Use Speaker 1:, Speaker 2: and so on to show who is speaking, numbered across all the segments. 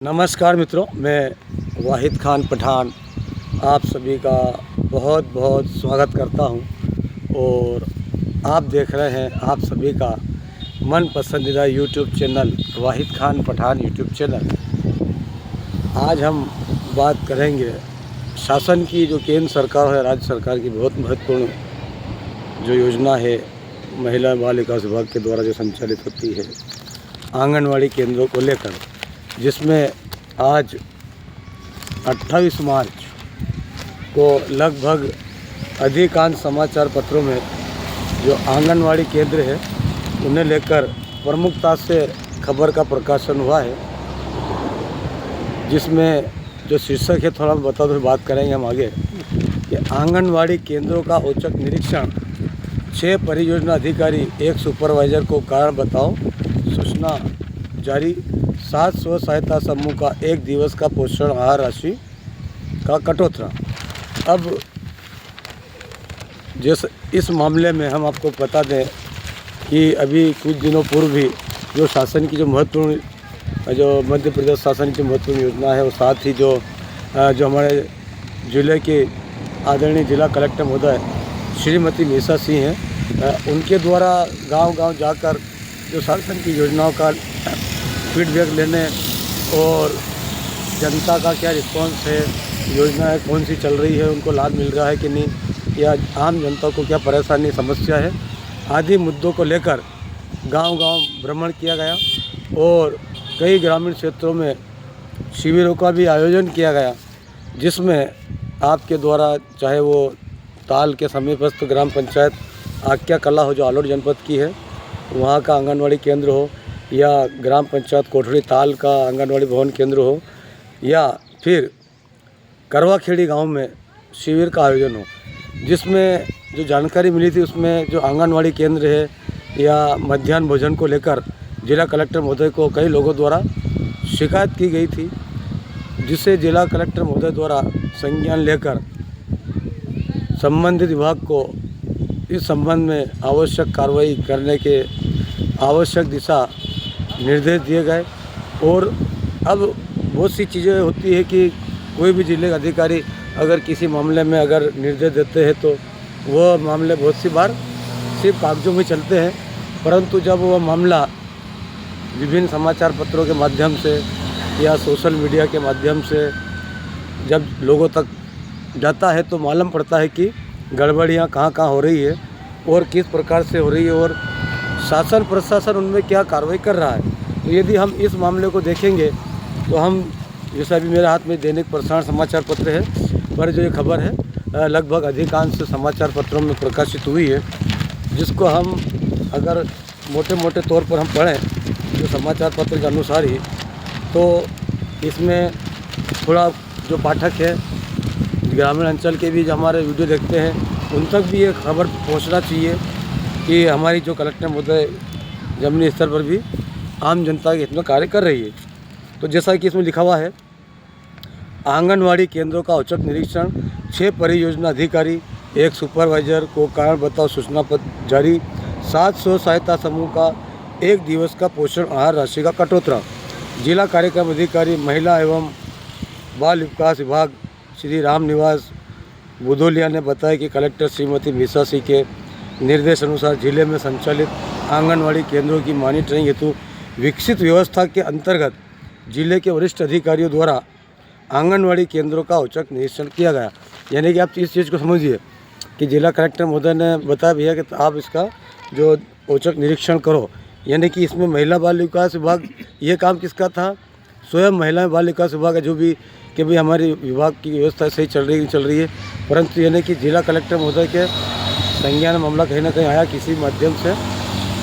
Speaker 1: नमस्कार मित्रों, मैं वाहिद खान पठान आप सभी का बहुत बहुत स्वागत करता हूं और आप देख रहे हैं आप सभी का मन पसंदीदा यूट्यूब चैनल वाहिद खान पठान यूट्यूब चैनल। आज हम बात करेंगे शासन की जो केंद्र सरकार है, राज्य सरकार की बहुत महत्वपूर्ण जो योजना है महिला बाल विकास विभाग के द्वारा जो संचालित होती है आंगनवाड़ी केंद्रों को लेकर, जिसमें आज 28 मार्च को लगभग अधिकांश समाचार पत्रों में जो आंगनवाड़ी केंद्र है उन्हें लेकर प्रमुखता से खबर का प्रकाशन हुआ है, जिसमें जो शीर्षक है थोड़ा बता दो, बात करेंगे हम आगे कि आंगनवाड़ी केंद्रों का औचक निरीक्षण, 6 परियोजना अधिकारी 1 सुपरवाइजर को कारण बताओ सूचना जारी, 7 स्व सहायता समूह का 1 दिवस का पोषण आहार राशि का कटौती। अब जैसे इस मामले में हम आपको बता दें कि अभी कुछ दिनों पूर्व भी जो शासन की जो महत्वपूर्ण जो मध्य प्रदेश शासन की महत्वपूर्ण योजना है, और साथ ही जो हमारे जिले के आदरणीय जिला कलेक्टर महोदय श्रीमती मीसा सिंह हैं, उनके द्वारा गांव-गांव जाकर जो शासन की योजनाओं का फीडबैक लेने और जनता का क्या रिस्पांस है, योजनाएं कौन सी चल रही है, उनको लाभ मिल रहा है कि नहीं, या आम जनता को क्या परेशानी समस्या है आदि मुद्दों को लेकर गांव-गांव भ्रमण किया गया और कई ग्रामीण क्षेत्रों में शिविरों का भी आयोजन किया गया, जिसमें आपके द्वारा चाहे वो ताल के समीपस्थ ग्राम पंचायत आक्या कला हो जो आलोट जनपद की है, वहाँ का आंगनवाड़ी केंद्र हो, या ग्राम पंचायत कोठड़ी ताल का आंगनवाड़ी भवन केंद्र हो, या फिर करवाखेड़ी गांव में शिविर का आयोजन हो, जिसमें जो जानकारी मिली थी उसमें जो आंगनवाड़ी केंद्र है या मध्याह्न भोजन को लेकर जिला कलेक्टर महोदय को कई लोगों द्वारा शिकायत की गई थी, जिसे जिला कलेक्टर महोदय द्वारा संज्ञान लेकर संबंधित विभाग को इस संबंध में आवश्यक कार्रवाई करने के आवश्यक दिशा निर्देश दिए गए। और अब बहुत सी चीज़ें होती है कि कोई भी जिले का अधिकारी अगर किसी मामले में अगर निर्देश देते हैं तो वह मामले बहुत सी बार सिर्फ कागजों में चलते हैं, परंतु जब वह मामला विभिन्न समाचार पत्रों के माध्यम से या सोशल मीडिया के माध्यम से जब लोगों तक जाता है तो मालूम पड़ता है कि गड़बड़ियाँ कहाँ कहाँ हो रही है और किस प्रकार से हो रही है और शासन प्रशासन उनमें क्या कार्रवाई कर रहा है। तो यदि हम इस मामले को देखेंगे तो हम, जैसा अभी मेरे हाथ में दैनिक प्रसारण समाचार पत्र है, पर जो ये खबर है लगभग अधिकांश समाचार पत्रों में प्रकाशित हुई है, जिसको हम अगर मोटे मोटे तौर पर हम पढ़ें जो समाचार पत्र के अनुसार ही, तो इसमें थोड़ा जो पाठक है ग्रामीण अंचल के भी जो हमारे वीडियो देखते हैं उन तक भी ये खबर पहुंचना चाहिए कि हमारी जो कलेक्टर महोदय जमीनी स्तर पर भी आम जनता के हित में कार्य कर रही है। तो जैसा कि इसमें लिखा हुआ है, आंगनवाड़ी केंद्रों का औचक निरीक्षण, 6 परियोजना अधिकारी 1 सुपरवाइजर को कारण बताओ सूचना पत्र जारी, 7 स्व सहायता समूह का 1 दिवस का पोषण आहार राशि का कटौती। जिला कार्यक्रम अधिकारी महिला एवं बाल विकास विभाग श्री राम निवास बुधोलिया ने बताया कि कलेक्टर श्रीमती मीसा सिंह के निर्देश अनुसार जिले में संचालित आंगनवाड़ी केंद्रों की मॉनिटरिंग हेतु विकसित व्यवस्था के अंतर्गत जिले के वरिष्ठ अधिकारियों द्वारा आंगनवाड़ी केंद्रों का औचक निरीक्षण किया गया। यानी कि आप इस चीज़ को समझिए कि जिला कलेक्टर महोदय ने बताया भैया कि आप इसका जो औचक निरीक्षण करो, यानी कि इसमें महिला बाल विकास विभाग, ये काम किसका था, स्वयं महिला बाल विकास विभाग है, जो भी कि भाई हमारी विभाग की व्यवस्था सही चल रही है, परंतु यानी कि जिला कलेक्टर महोदय के संज्ञान मामला कहीं ना कहीं आया किसी माध्यम से,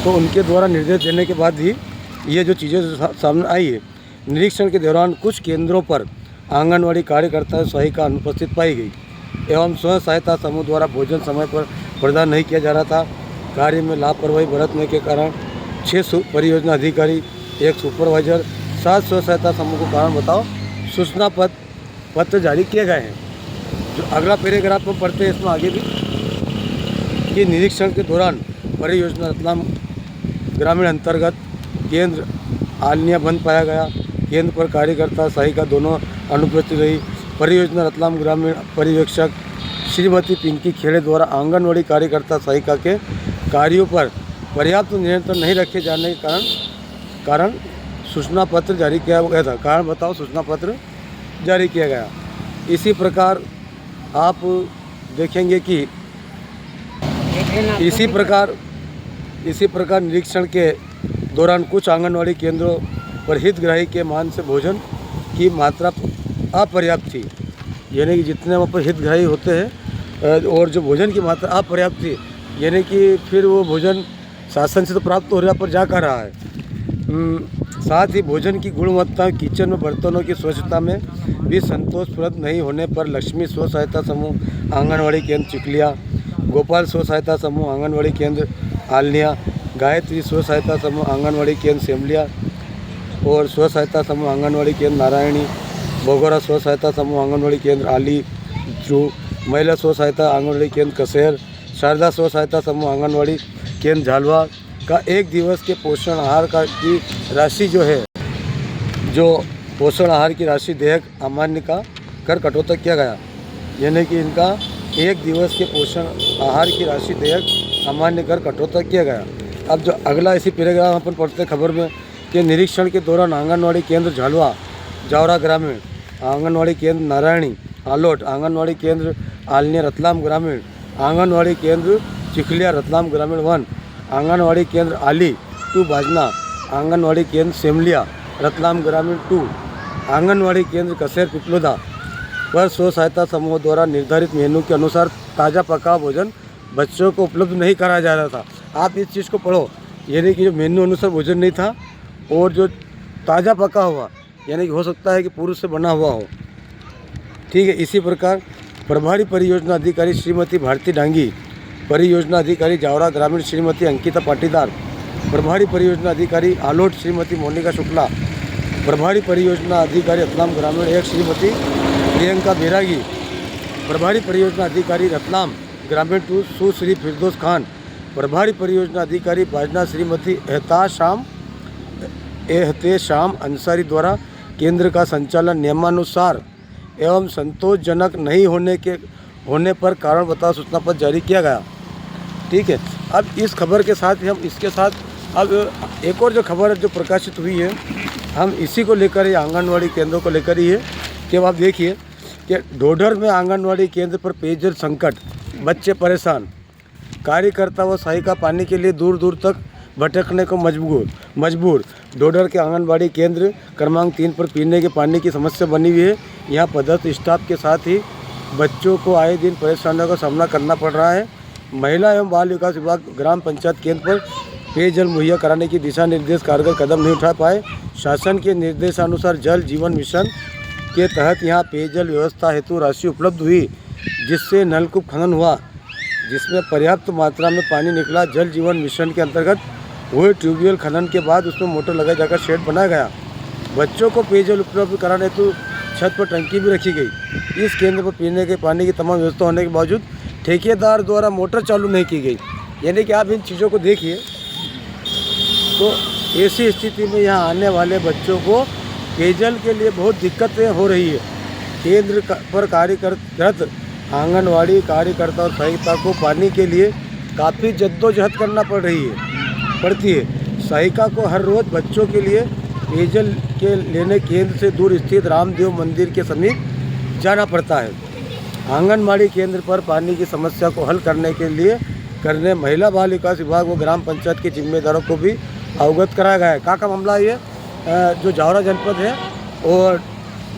Speaker 1: तो उनके द्वारा निर्देश देने के बाद ही ये जो चीज़ें सामने आई है। निरीक्षण के दौरान कुछ केंद्रों पर आंगनवाड़ी कार्यकर्ता सहायिका अनुपस्थित पाई गई एवं स्वयं सहायता समूह द्वारा भोजन समय पर प्रदान नहीं किया जा रहा था। कार्य में लापरवाही बरतने के कारण 6 परियोजना अधिकारी 1 सुपरवाइजर 7 स्व सहायता समूह को कारण बताओ सूचना पत्र जारी किए गए हैं। जो अगला पैराग्राफ में पढ़ते हैं इसमें आगे भी कि निरीक्षण के दौरान परियोजना रतलाम ग्रामीण अंतर्गत केंद्र आलनिया बंद पाया गया, केंद्र पर कार्यकर्ता सहायिका दोनों अनुपस्थित रही। परियोजना रतलाम ग्रामीण पर्यवेक्षक श्रीमती पिंकी खेड़े द्वारा आंगनवाड़ी कार्यकर्ता सहायिका के कार्यों पर पर्याप्त नियंत्रण नहीं रखे जाने के कारण सूचना पत्र जारी किया गया था। कारण बताओ, सूचना पत्र जारी किया गया। इसी प्रकार आप देखेंगे कि इसी प्रकार निरीक्षण के दौरान कुछ आंगनवाड़ी केंद्रों पर हितग्राही के मान से भोजन की मात्रा अपर्याप्त थी, यानी कि जितने वहाँ पर हितग्राही होते हैं और जो भोजन की मात्रा अपर्याप्त थी, यानी कि फिर वो भोजन शासन से तो प्राप्त हो रहा पर जा कर रहा है। साथ ही भोजन की गुणवत्ता, किचन में बर्तनों की स्वच्छता में भी संतोषप्रद नहीं होने पर लक्ष्मी स्व सहायता समूह आंगनवाड़ी केंद्र चिकलिया, गोपाल स्व सहायता समूह आंगनवाड़ी केंद्र आलनिया, गायत्री स्व सहायता समूह आंगनवाड़ी केंद्र सेमलिया और स्व सहायता समूह आंगनवाड़ी केंद्र नारायणी, भगोरा स्व सहायता समूह आंगनवाड़ी केंद्र आली ध्रुव, महिला स्व सहायता आंगनवाड़ी केंद्र कसेर, शारदा स्व सहायता समूह आंगनवाड़ी केंद्र झालवा का एक दिवस के पोषण आहार की राशि जो पोषण आहार की राशि देयक अमान्य का कर कटौती किया गया, यानी कि इनका एक दिवस के पोषण आहार की राशि देयक अमान्य कर कटौती किया गया। अब जो अगला इसी पैराग्राफ अपन पढ़ते खबर में कि निरीक्षण के दौरान आंगनवाड़ी केंद्र झालवा जावरा ग्रामीण, आंगनवाड़ी केंद्र नारायणी आलोट, आंगनवाड़ी केंद्र आलनिया रतलाम ग्रामीण, आंगनवाड़ी केंद्र चिखलिया रतलाम ग्रामीण 1, आंगनवाड़ी केंद्र आली 2 बाजना, आंगनवाड़ी केंद्र सेमलिया रतलाम ग्रामीण 2, आंगनवाड़ी केंद्र कसेर पिपलोदा पर स्व सहायता समूह द्वारा निर्धारित मेनू के अनुसार ताज़ा पका भोजन बच्चों को उपलब्ध नहीं कराया जा रहा था। आप इस चीज़ को पढ़ो, यानी कि जो मेनू अनुसार भोजन नहीं था और जो ताज़ा पका हुआ, यानी कि हो सकता है कि पूर्व से बना हुआ हो। ठीक है। इसी प्रकार प्रभारी परियोजना अधिकारी श्रीमती भारती डांगी, परियोजना अधिकारी जावरा ग्रामीण श्रीमती अंकिता पाटीदार, प्रभारी परियोजना अधिकारी आलोट श्रीमती मोनिका शुक्ला, प्रभारी परियोजना अधिकारी रतलाम ग्रामीण 1 श्रीमती प्रियंका बैरागी, प्रभारी परियोजना अधिकारी रतलाम ग्रामीण 2 सुश्री फिरदौस खान, प्रभारी परियोजना अधिकारी बाजना श्रीमती एहतेशाम अंसारी द्वारा केंद्र का संचालन नियमानुसार एवं संतोषजनक नहीं होने पर कारण बताओ सूचना पत्र जारी किया गया। ठीक है। अब इस खबर के साथ ही हम इसके साथ अब एक और जो खबर जो प्रकाशित हुई है, हम इसी को लेकर ही आंगनवाड़ी केंद्रों को लेकर ही है कि आप देखिए कि ढोढर में आंगनवाड़ी केंद्र पर पेयजल संकट, बच्चे परेशान, कार्यकर्ता व सहायिका पानी के लिए दूर दूर तक भटकने को मजबूर। ढोढर के आंगनवाड़ी केंद्र क्रमांक 3 पर पीने के पानी की समस्या बनी हुई है। यहाँ पदस्थ स्टाफ के साथ ही बच्चों को आए दिन परेशानियों का सामना करना पड़ रहा है। महिला एवं बाल विकास विभाग ग्राम पंचायत केंद्र पर पेयजल मुहैया कराने की दिशा निर्देश कारगर कदम नहीं उठा पाए। शासन के निर्देशानुसार जल जीवन मिशन के तहत यहाँ पेयजल व्यवस्था हेतु राशि उपलब्ध हुई, जिससे नलकूप खनन हुआ, जिसमें पर्याप्त मात्रा में पानी निकला। जल जीवन मिशन के अंतर्गत हुए ट्यूबवेल खनन के बाद उसमें मोटर लगाई जाकर शेड बनाया गया। बच्चों को पेयजल उपलब्ध कराने हेतु छत पर टंकी भी रखी गई। इस केंद्र पर पीने के पानी की तमाम व्यवस्था होने के बावजूद ठेकेदार द्वारा मोटर चालू नहीं की गई। यानी कि आप इन चीज़ों को देखिए तो ऐसी स्थिति में यहाँ आने वाले बच्चों को पेयजल के लिए बहुत दिक्कतें हो रही है। केंद्र पर कार्यरत आंगनवाड़ी कार्यकर्ता और सहायिका को पानी के लिए काफ़ी जद्दोजहद करना पड़ती है। सहायिका को हर रोज़ बच्चों के लिए पेयजल के लेने केंद्र से दूर स्थित रामदेव मंदिर के समीप जाना पड़ता है। आंगनवाड़ी केंद्र पर पानी की समस्या को हल करने महिला बाल विकास विभाग व ग्राम पंचायत के जिम्मेदारों को भी अवगत कराया गया है। का मामला ये जो जावरा जनपद है और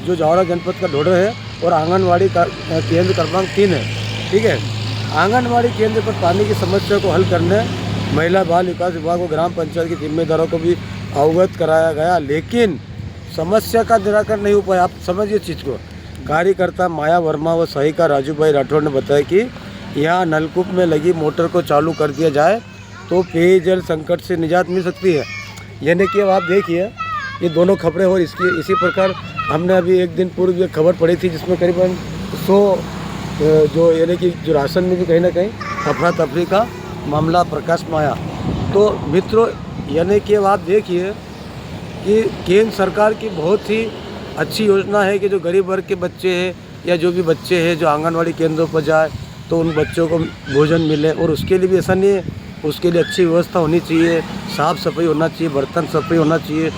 Speaker 1: जो जावरा जनपद का ढोढर है और आंगनवाड़ी का केंद्र क्रमांक 3 है। ठीक है। आंगनवाड़ी केंद्र पर पानी की समस्या को हल करने महिला बाल विकास विभाग व ग्राम पंचायत के जिम्मेदारों को भी अवगत कराया गया, लेकिन समस्या का निराकरण नहीं हो पाया। आप समझिए चीज़ को। कार्यकर्ता माया वर्मा व सहायिका राजू भाई राठौड़ ने बताया कि यहाँ नलकूप में लगी मोटर को चालू कर दिया जाए तो पेयजल संकट से निजात मिल सकती है। यानी कि अब आप देखिए ये दोनों खबरें और इसी प्रकार हमने अभी एक दिन पूर्व ये खबर पढ़ी थी जिसमें करीबन 100 जो यानी कि जो राशन में भी कहीं ना कहीं अफरा तफरी का मामला प्रकाश में आया। तो मित्रों यानी कि अब आप देखिए कि केंद्र सरकार की बहुत ही अच्छी योजना है कि जो गरीब वर्ग के बच्चे हैं या जो भी बच्चे हैं जो आंगनवाड़ी केंद्रों पर जाए तो उन बच्चों को भोजन मिले। और उसके लिए भी ऐसा नहीं है, उसके लिए अच्छी व्यवस्था होनी चाहिए, साफ़ सफाई होना चाहिए, बर्तन सफाई होना चाहिए।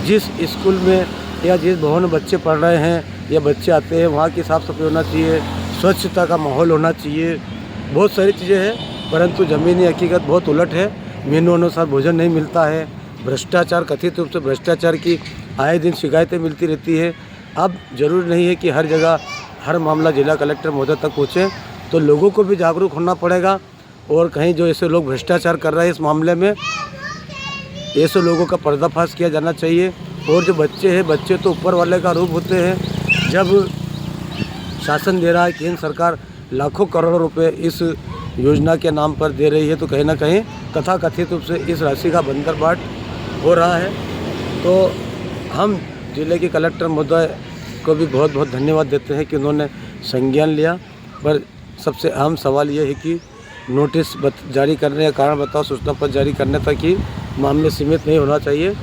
Speaker 1: जिस स्कूल में या जिस भवन में बच्चे पढ़ रहे हैं या बच्चे आते हैं वहाँ की साफ़ सफाई होना चाहिए, स्वच्छता का माहौल होना चाहिए। बहुत सारी चीज़ें हैं, परंतु ज़मीनी हकीकत बहुत उलट है। मेनू अनुसार भोजन नहीं मिलता है। भ्रष्टाचार, कथित रूप से भ्रष्टाचार की आए दिन शिकायतें मिलती रहती है। अब ज़रूरी नहीं है कि हर जगह हर मामला जिला कलेक्टर महोदय तक पहुँचे, तो लोगों को भी जागरूक होना पड़ेगा। और कहीं जो ऐसे लोग भ्रष्टाचार कर रहे हैं इस मामले में, ऐसे लोगों का पर्दाफाश किया जाना चाहिए। और जो बच्चे हैं, बच्चे तो ऊपर वाले का रूप होते हैं। जब शासन दे रहा है, केंद्र सरकार लाखों करोड़ों रुपए इस योजना के नाम पर दे रही है, तो कहीं ना कहीं तथाकथित रूप से इस राशि का बंदरबाट हो रहा है। तो हम जिले के कलेक्टर महोदय को भी बहुत बहुत धन्यवाद देते हैं कि उन्होंने संज्ञान लिया। पर सबसे अहम सवाल ये है कि नोटिस जारी करने या कारण बताओ सूचना पत्र जारी करने तक ही मामले सीमित नहीं होना चाहिए।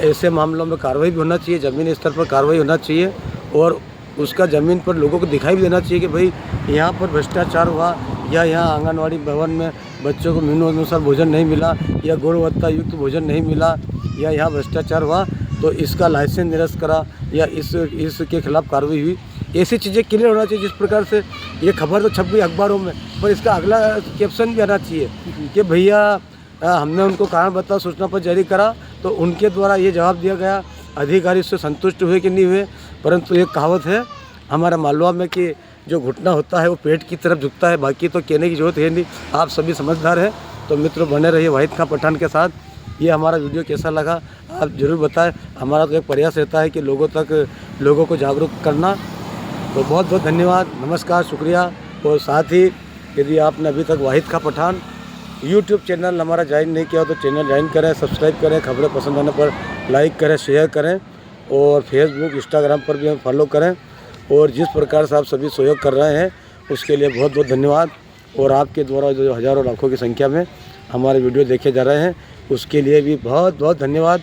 Speaker 1: ऐसे मामलों में कार्रवाई भी होना चाहिए, ज़मीनी स्तर पर कार्रवाई होना चाहिए। और उसका ज़मीन पर लोगों को दिखाई भी देना चाहिए कि भाई यहाँ पर भ्रष्टाचार हुआ, या यहाँ आंगनवाड़ी भवन में बच्चों को मेनू अनुसार भोजन नहीं मिला, या गुणवत्ता युक्त भोजन नहीं मिला, या यहाँ भ्रष्टाचार हुआ तो इसका लाइसेंस निरस्त करा या इसके खिलाफ कार्रवाई हुई। ऐसी चीज़ें क्लियर होना चाहिए। जिस प्रकार से ये खबर तो छप गई अखबारों में, पर इसका अगला कैप्शन भी आना चाहिए कि भैया हमने उनको कारण बताओ सूचना पत्र जारी करा तो उनके द्वारा ये जवाब दिया गया, अधिकारी उससे संतुष्ट हुए कि नहीं हुए। परंतु एक कहावत है हमारा मालवा में कि जो घुटना होता है वो पेट की तरफ झुकता है, बाकी तो कहने की जरूरत है नहीं। आप सभी समझदार हैं। तो मित्रों, बने रहिए वाहिद खां पठान के साथ। ये हमारा वीडियो कैसा लगा आप ज़रूर बताएं। हमारा तो एक प्रयास रहता है कि लोगों को जागरूक करना। तो बहुत बहुत धन्यवाद, नमस्कार, शुक्रिया। और साथ ही यदि आपने अभी तक वाहिद खां पठान यूट्यूब चैनल हमारा ज्वाइन नहीं किया तो चैनल ज्वाइन करें, सब्सक्राइब करें, खबरें पसंद आने पर लाइक करें, शेयर करें। और फेसबुक, इंस्टाग्राम पर भी हम फॉलो करें। और जिस प्रकार से आप सभी सहयोग कर रहे हैं उसके लिए बहुत बहुत धन्यवाद। और आपके द्वारा जो हज़ारों लाखों की संख्या में हमारे वीडियो देखे जा रहे हैं उसके लिए भी बहुत बहुत धन्यवाद।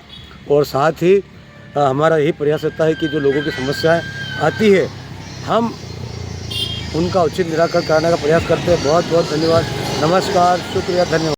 Speaker 1: और साथ ही हमारा यही प्रयास रहता है कि जो लोगों की समस्याएं आती है हम उनका उचित निराकरण कराने का प्रयास करते हैं। बहुत बहुत धन्यवाद, नमस्कार, शुक्रिया, धन्यवाद।